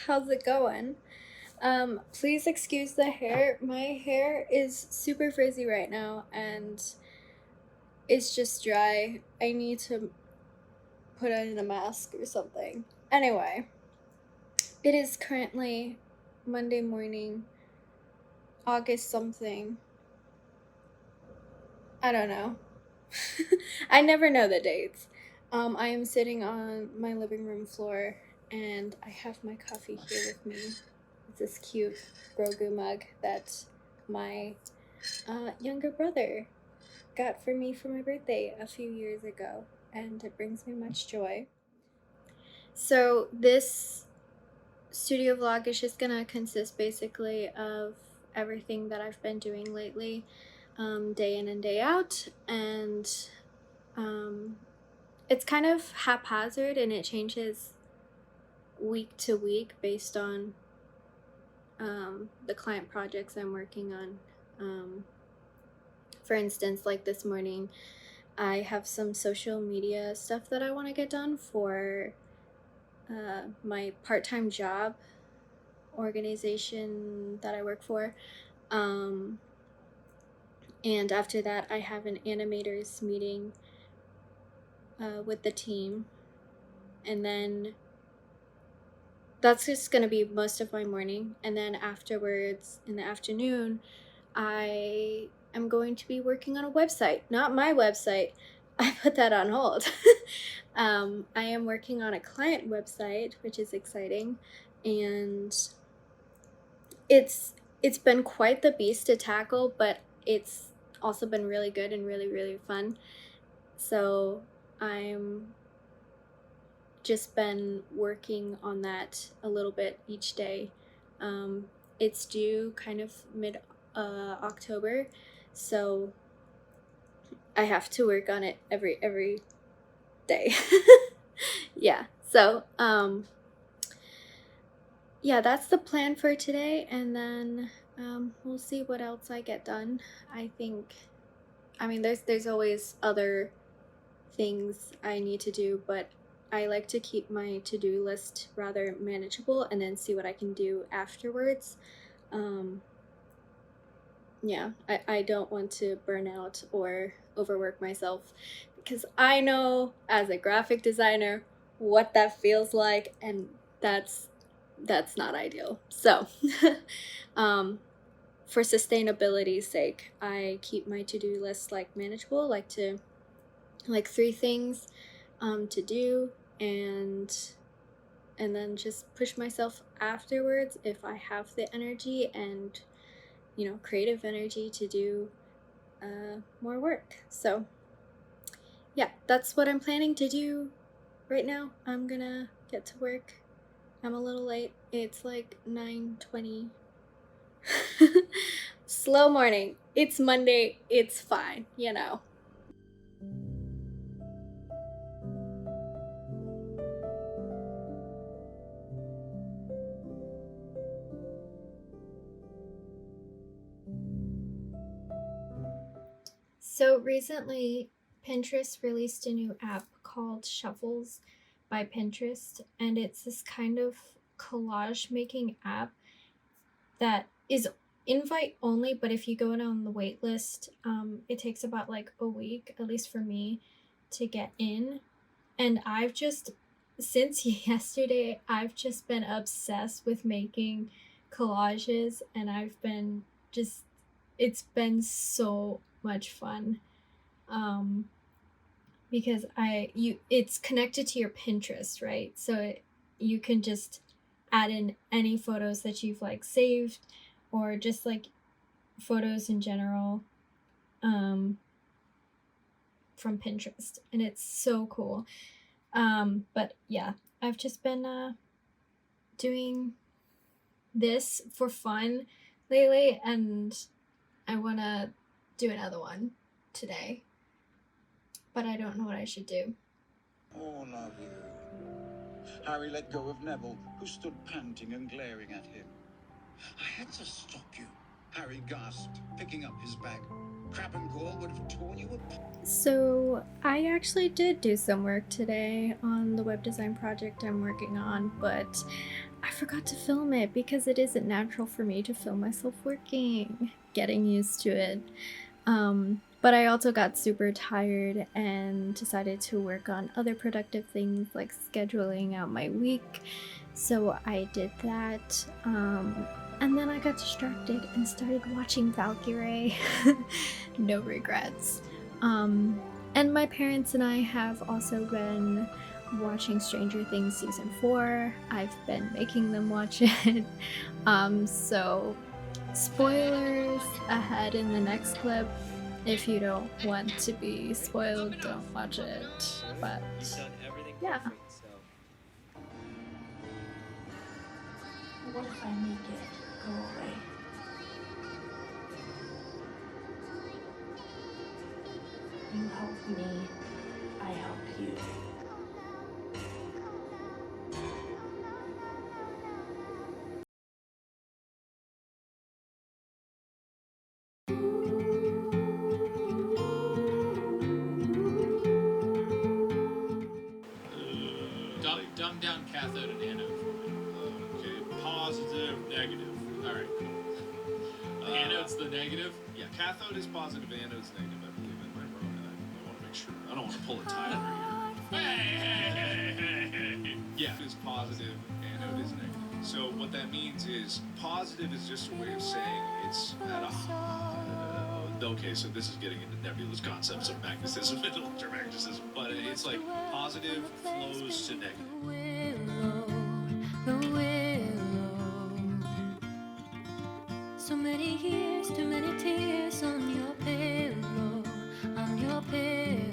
how's it going? Please excuse the hair. My hair is super frizzy right now and it's just dry. I need to put on a mask or something. Anyway, it is currently Monday morning, August something. I don't know. I never know the dates. I am sitting on my living room floor and I have my coffee here with me. It's this cute Grogu mug that my younger brother got for me for my birthday a few years ago, and it brings me much joy. So this studio vlog is just gonna consist basically of everything that I've been doing lately, day in and day out, and it's kind of haphazard and it changes week to week based on the client projects I'm working on. For instance, like this morning, I have some social media stuff that I want to get done for my part-time job organization that I work for. And after that, I have an animators meeting with the team. And then that's just going to be most of my morning. And then afterwards, in the afternoon, I am going to be working on a website. Not my website. I put that on hold. I am working on a client website, which is exciting. And it's been quite the beast to tackle, but it's also been really good and really, really fun. So I'm just been working on that a little bit each day. It's due kind of mid October, so I have to work on it every day. Yeah, so yeah, that's the plan for today, and then we'll see what else I get done. I mean there's always other things I need to do, but I like to keep my to-do list rather manageable and then see what I can do afterwards. Yeah, I don't want to burn out or overwork myself, because I know as a graphic designer what that feels like, and that's not ideal. So for sustainability's sake, I keep my to-do list like manageable, like 3 things to do, and then just push myself afterwards if I have the energy and creative energy to do more work. So yeah, that's what I'm planning to do right now. I'm gonna get to work. I'm a little late. It's like 9:20. Slow morning. It's Monday. It's fine, So recently, Pinterest released a new app called Shuffles by Pinterest, and it's this kind of collage making app that is invite only, but if you go on the wait list, it takes about like a week, at least for me, to get in. And since yesterday, I've just been obsessed with making collages, and it's been so much fun. Because it's connected to your Pinterest, right? So you can just add in any photos that you've like saved, or just like photos in general from Pinterest, and it's so cool. But yeah, I've just been doing this for fun lately, and I want to do another one today, but I don't know what I should do. All of you. Harry let go of Neville, who stood panting and glaring at him. I had to stop you, Harry gasped, picking up his bag. Crab and Gore would have torn you apart. So I actually did do some work today on the web design project I'm working on, but I forgot to film it because it isn't natural for me to film myself working. Getting used to it. But I also got super tired and decided to work on other productive things like scheduling out my week. So I did that. And then I got distracted and started watching Valkyrie. No regrets. And my parents and I have also been watching Stranger Things season 4. I've been making them watch it. So spoilers ahead in the next clip. If you don't want to be spoiled, don't watch it. But yeah. What if I make it go away? You help me, I help you. Dumb down cathode and anode for me. Okay, positive, negative. All right, cool. Anode's the negative? Yeah, cathode is positive, anode's negative, I believe. Am I wrong? I want to make sure. I don't want to pull a tie over here. Hey. Yeah, it's positive, anode is negative. So what that means is positive is just a way of saying it's at a okay, so this is getting into nebulous concepts of magnetism and electromagnetism, but it's like positive flows to negative. The willow. So many years, too many tears on your pillow, on your pillow.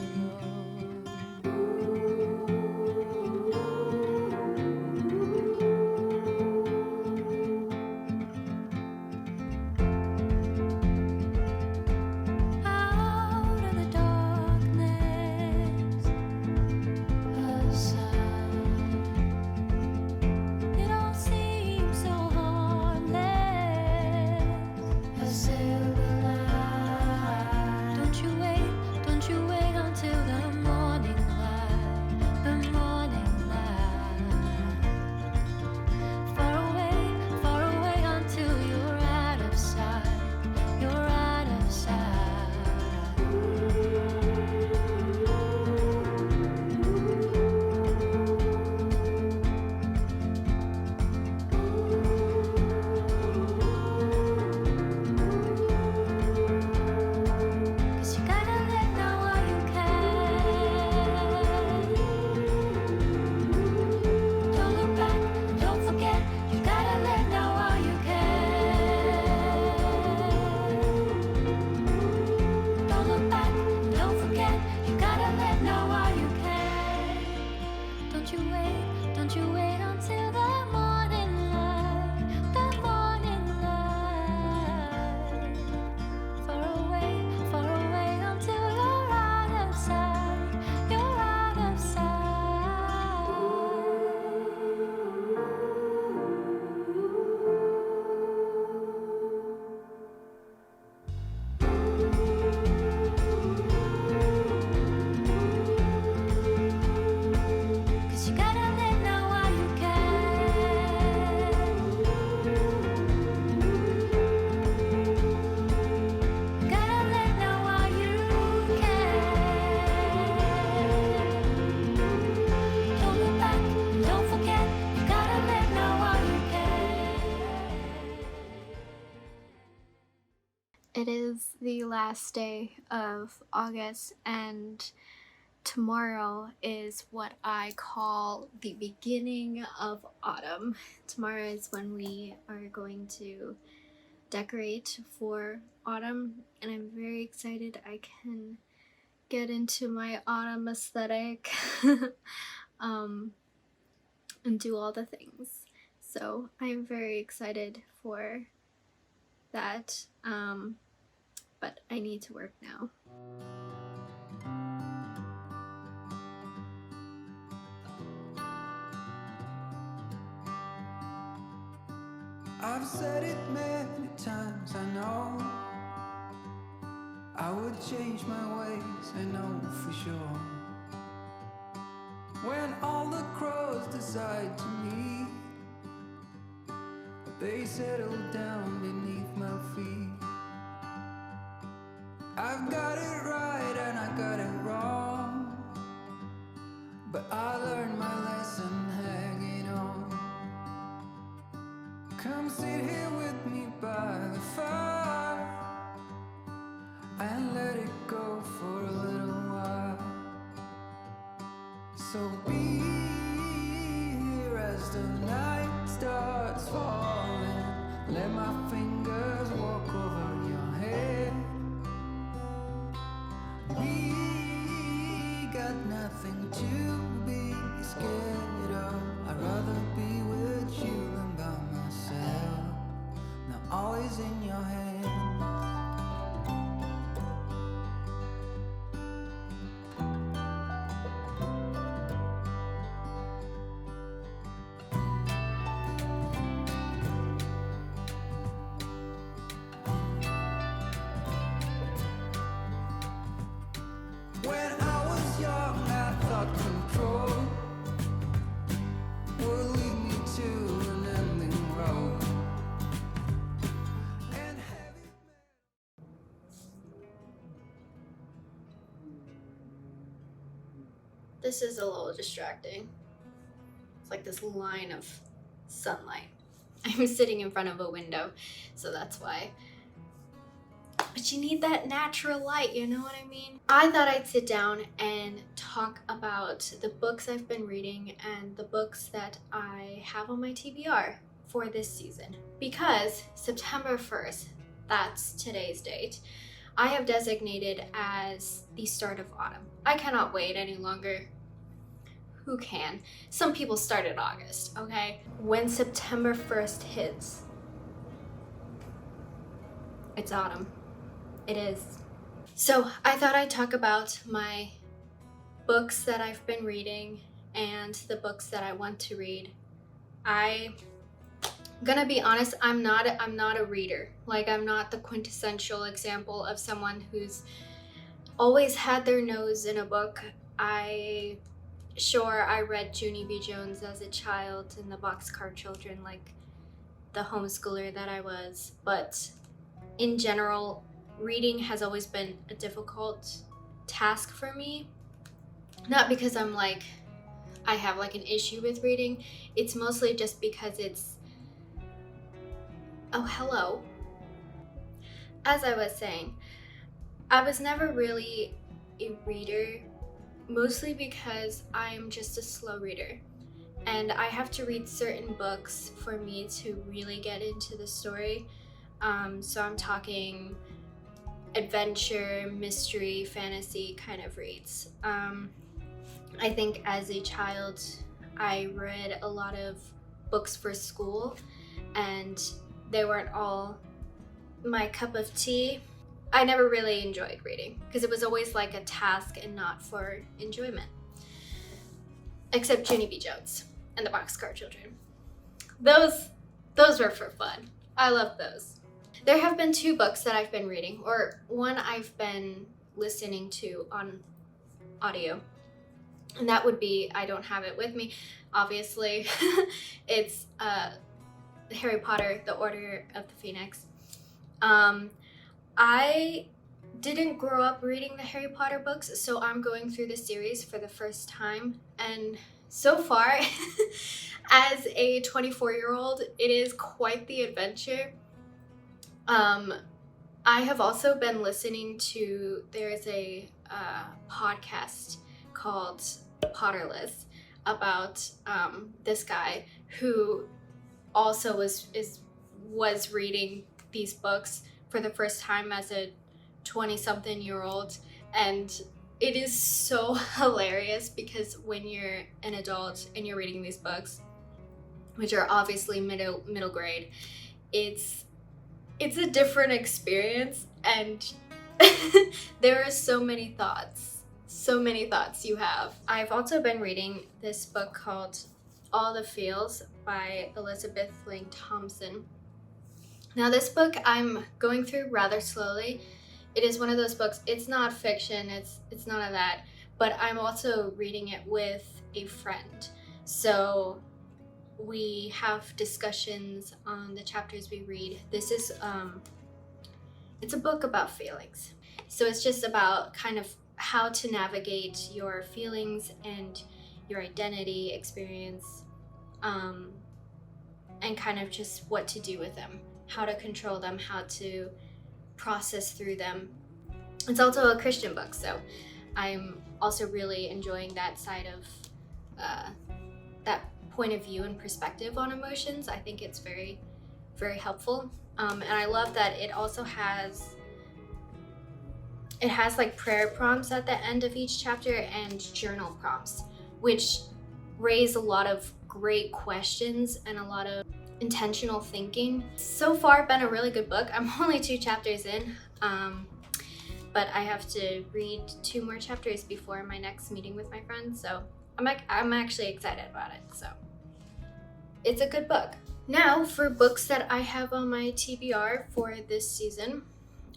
It is the last day of August, and tomorrow is what I call the beginning of autumn. Tomorrow is when we are going to decorate for autumn, and I'm very excited I can get into my autumn aesthetic and do all the things. So I'm very excited for that. But I need to work now. I've said it many times, I know I would change my ways, I know for sure. When all the crows decide to meet, they settle down beneath my feet. I've got it right and I got it wrong, but I learned my lesson hanging on. Come sit here with me by the fire and let it go for a little while. So be here as the night starts falling. Let my fingers walk over your head. We got nothing to be scared of. I'd rather be with you than by myself. Now all is in your hands. When I was young, I thought control would lead me to an ending road. And heavy This is a little distracting. It's like this line of sunlight. I'm sitting in front of a window, so that's why. But you need that natural light, you know what I mean? I thought I'd sit down and talk about the books I've been reading and the books that I have on my TBR for this season. Because September 1st, that's today's date, I have designated as the start of autumn. I cannot wait any longer. Who can? Some people start in August, okay? When September 1st hits, it's autumn. It is. So I thought I'd talk about my books that I've been reading and the books that I want to read. I'm gonna be honest, I'm not a reader. Like, I'm not the quintessential example of someone who's always had their nose in a book. I read Junie B. Jones as a child in the Boxcar Children, like the homeschooler that I was. But in general, reading has always been a difficult task for me. Not because I have like an issue with reading. It's mostly just because it's, oh, hello. As I was saying, I was never really a reader, mostly because I'm just a slow reader. And I have to read certain books for me to really get into the story. So I'm talking adventure, mystery, fantasy kind of reads. I think as a child, I read a lot of books for school, and they weren't all my cup of tea. I never really enjoyed reading because it was always like a task and not for enjoyment. Except Junie B. Jones and the Boxcar Children. Those were for fun. I love those. There have been 2 books that I've been reading, or one I've been listening to on audio. And that would be, I don't have it with me, obviously. It's Harry Potter, The Order of the Phoenix. I didn't grow up reading the Harry Potter books, so I'm going through the series for the first time. And so far, as a 24-year-old, it is quite the adventure. I have also been listening to, there's a podcast called Potterless about this guy who also was reading these books for the first time as a 20-something-year-old, and it is so hilarious because when you're an adult and you're reading these books, which are obviously middle grade, it's a different experience, and there are so many thoughts you have. I've also been reading this book called All the Feels by Elizabeth Lang Thompson. Now this book I'm going through rather slowly. It is one of those books, it's not fiction, it's none of that, but I'm also reading it with a friend. So we have discussions on the chapters we read. This is it's a book about feelings. So it's just about kind of how to navigate your feelings and your identity experience, and kind of just what to do with them, how to control them, how to process through them. It's also a Christian book, so I'm also really enjoying that side of that point of view and perspective on emotions. I think it's very, very helpful. And I love that it also has like prayer prompts at the end of each chapter and journal prompts, which raise a lot of great questions and a lot of intentional thinking. So far, been a really good book. I'm only 2 chapters in, but I have to read 2 more chapters before my next meeting with my friends. So I'm actually excited about it. So it's a good book. Now for books that I have on my TBR for this season,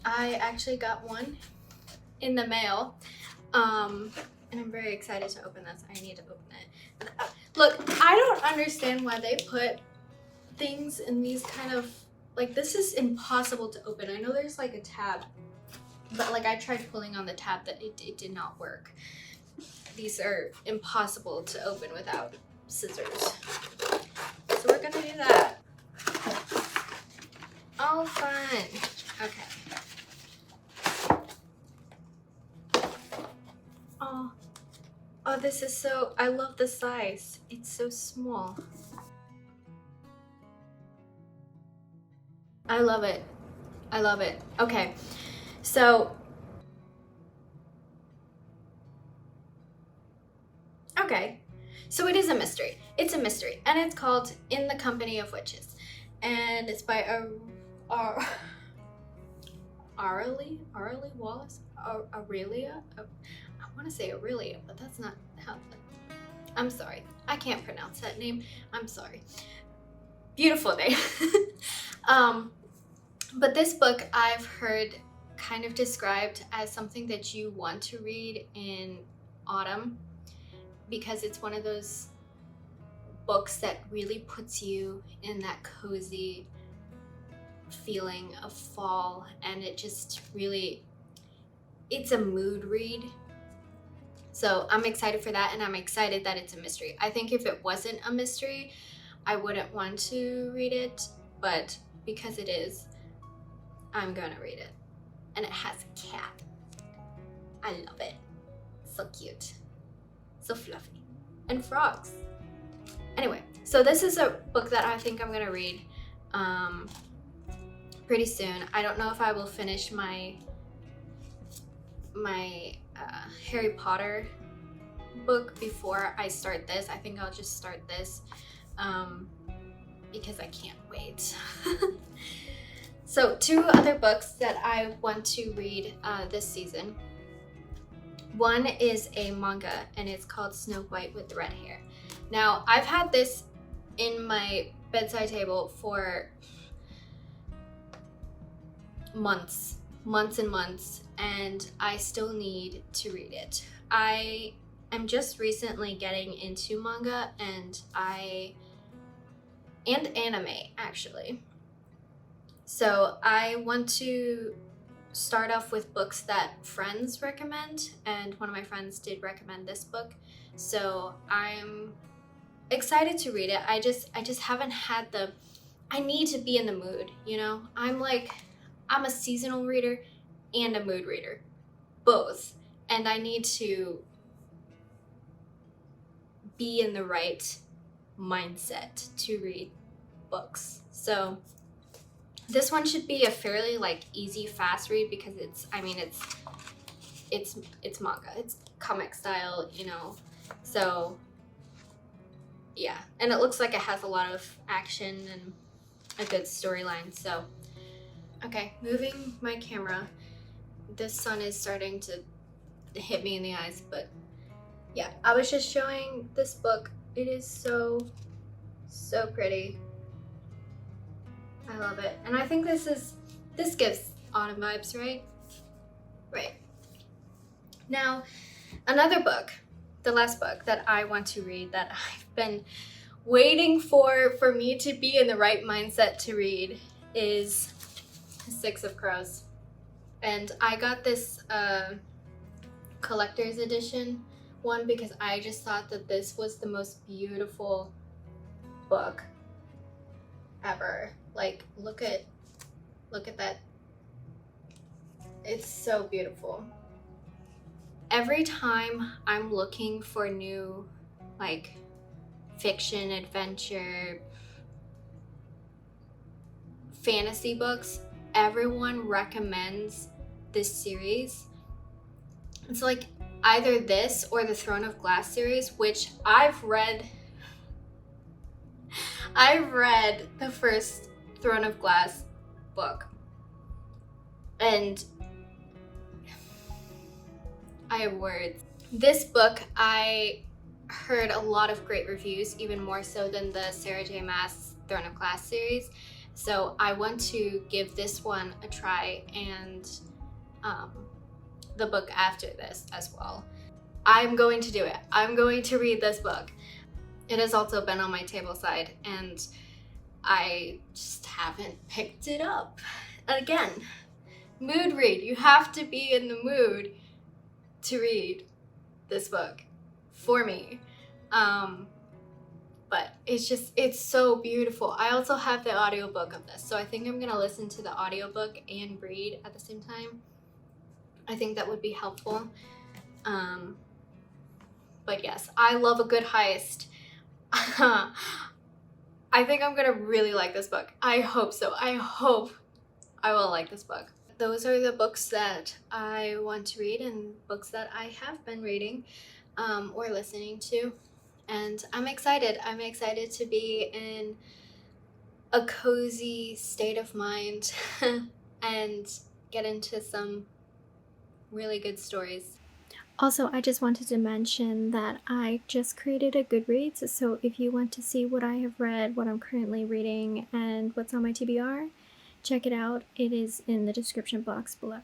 I actually got one in the mail, and I'm very excited to open this. I need to open it. Look, I don't understand why they put things in these kind of, like, this is impossible to open. I know there's like a tab, but like I tried pulling on the tab, that it did not work. These are impossible to open without scissors. So we're gonna do that. Oh, fun. Okay. Oh, this is so, I love the size. It's so small. I love it. I love it. Okay, so, so it is a mystery. It's a mystery, and it's called In the Company of Witches, and it's by Aurelia Wallace. Aurelia. I want to say Aurelia, but that's not how. I'm sorry, I can't pronounce that name. I'm sorry. Beautiful name. But this book I've heard kind of described as something that you want to read in autumn, because it's one of those books that really puts you in that cozy feeling of fall, and it just really, it's a mood read. So I'm excited for that, and I'm excited that it's a mystery. I think if it wasn't a mystery, I wouldn't want to read it, but because it is, I'm gonna read it. And it has a cat. I love it. So cute. So fluffy. And frogs. Anyway, so this is a book that I think I'm gonna read pretty soon. I don't know if I will finish my Harry Potter book before I start this. I think I'll just start this because I can't wait. So 2 other books that I want to read this season. One is a manga, and it's called Snow White with the Red Hair. Now, I've had this in my bedside table for months and months, and I still need to read it. I am just recently getting into manga and anime, actually. So I want to start off with books that friends recommend, and one of my friends did recommend this book, so I'm excited to read it. I just haven't had I need to be in the mood, you know? I'm a seasonal reader and a mood reader, both, and I need to be in the right mindset to read books. So this one should be a fairly easy, fast read, because it's manga, it's comic style, you know. So yeah, and it looks like it has a lot of action and a good storyline. So okay, moving my camera. The sun is starting to hit me in the eyes, but yeah, I was just showing this book. It is so pretty. I love it. And I think this gives autumn vibes, right? Right. Now, another book, the last book that I want to read that I've been waiting for me to be in the right mindset to read is Six of Crows. And I got this collector's edition one because I just thought that this was the most beautiful book ever. Like, look at that. It's so beautiful. Every time I'm looking for new, like, fiction, adventure, fantasy books, everyone recommends this series. It's like either this or the Throne of Glass series, which I've read the first Throne of Glass book, and I have words. This book, I heard a lot of great reviews, even more so than the Sarah J. Maas Throne of Glass series. So I want to give this one a try, and the book after this as well. I'm going to do it. I'm going to read this book. It has also been on my table side, and I just haven't picked it up. Again, mood read. You have to be in the mood to read this book for me. But it's so beautiful. I also have the audiobook of this, so I think I'm gonna listen to the audiobook and read at the same time. I think that would be helpful. But yes, I love a good heist. I think I'm gonna really like this book. I hope so. I hope I will like this book. Those are the books that I want to read and books that I have been reading or listening to. And I'm excited. I'm excited to be in a cozy state of mind and get into some really good stories. Also, I just wanted to mention that I just created a Goodreads, so if you want to see what I have read, what I'm currently reading, and what's on my TBR, check it out. It is in the description box below.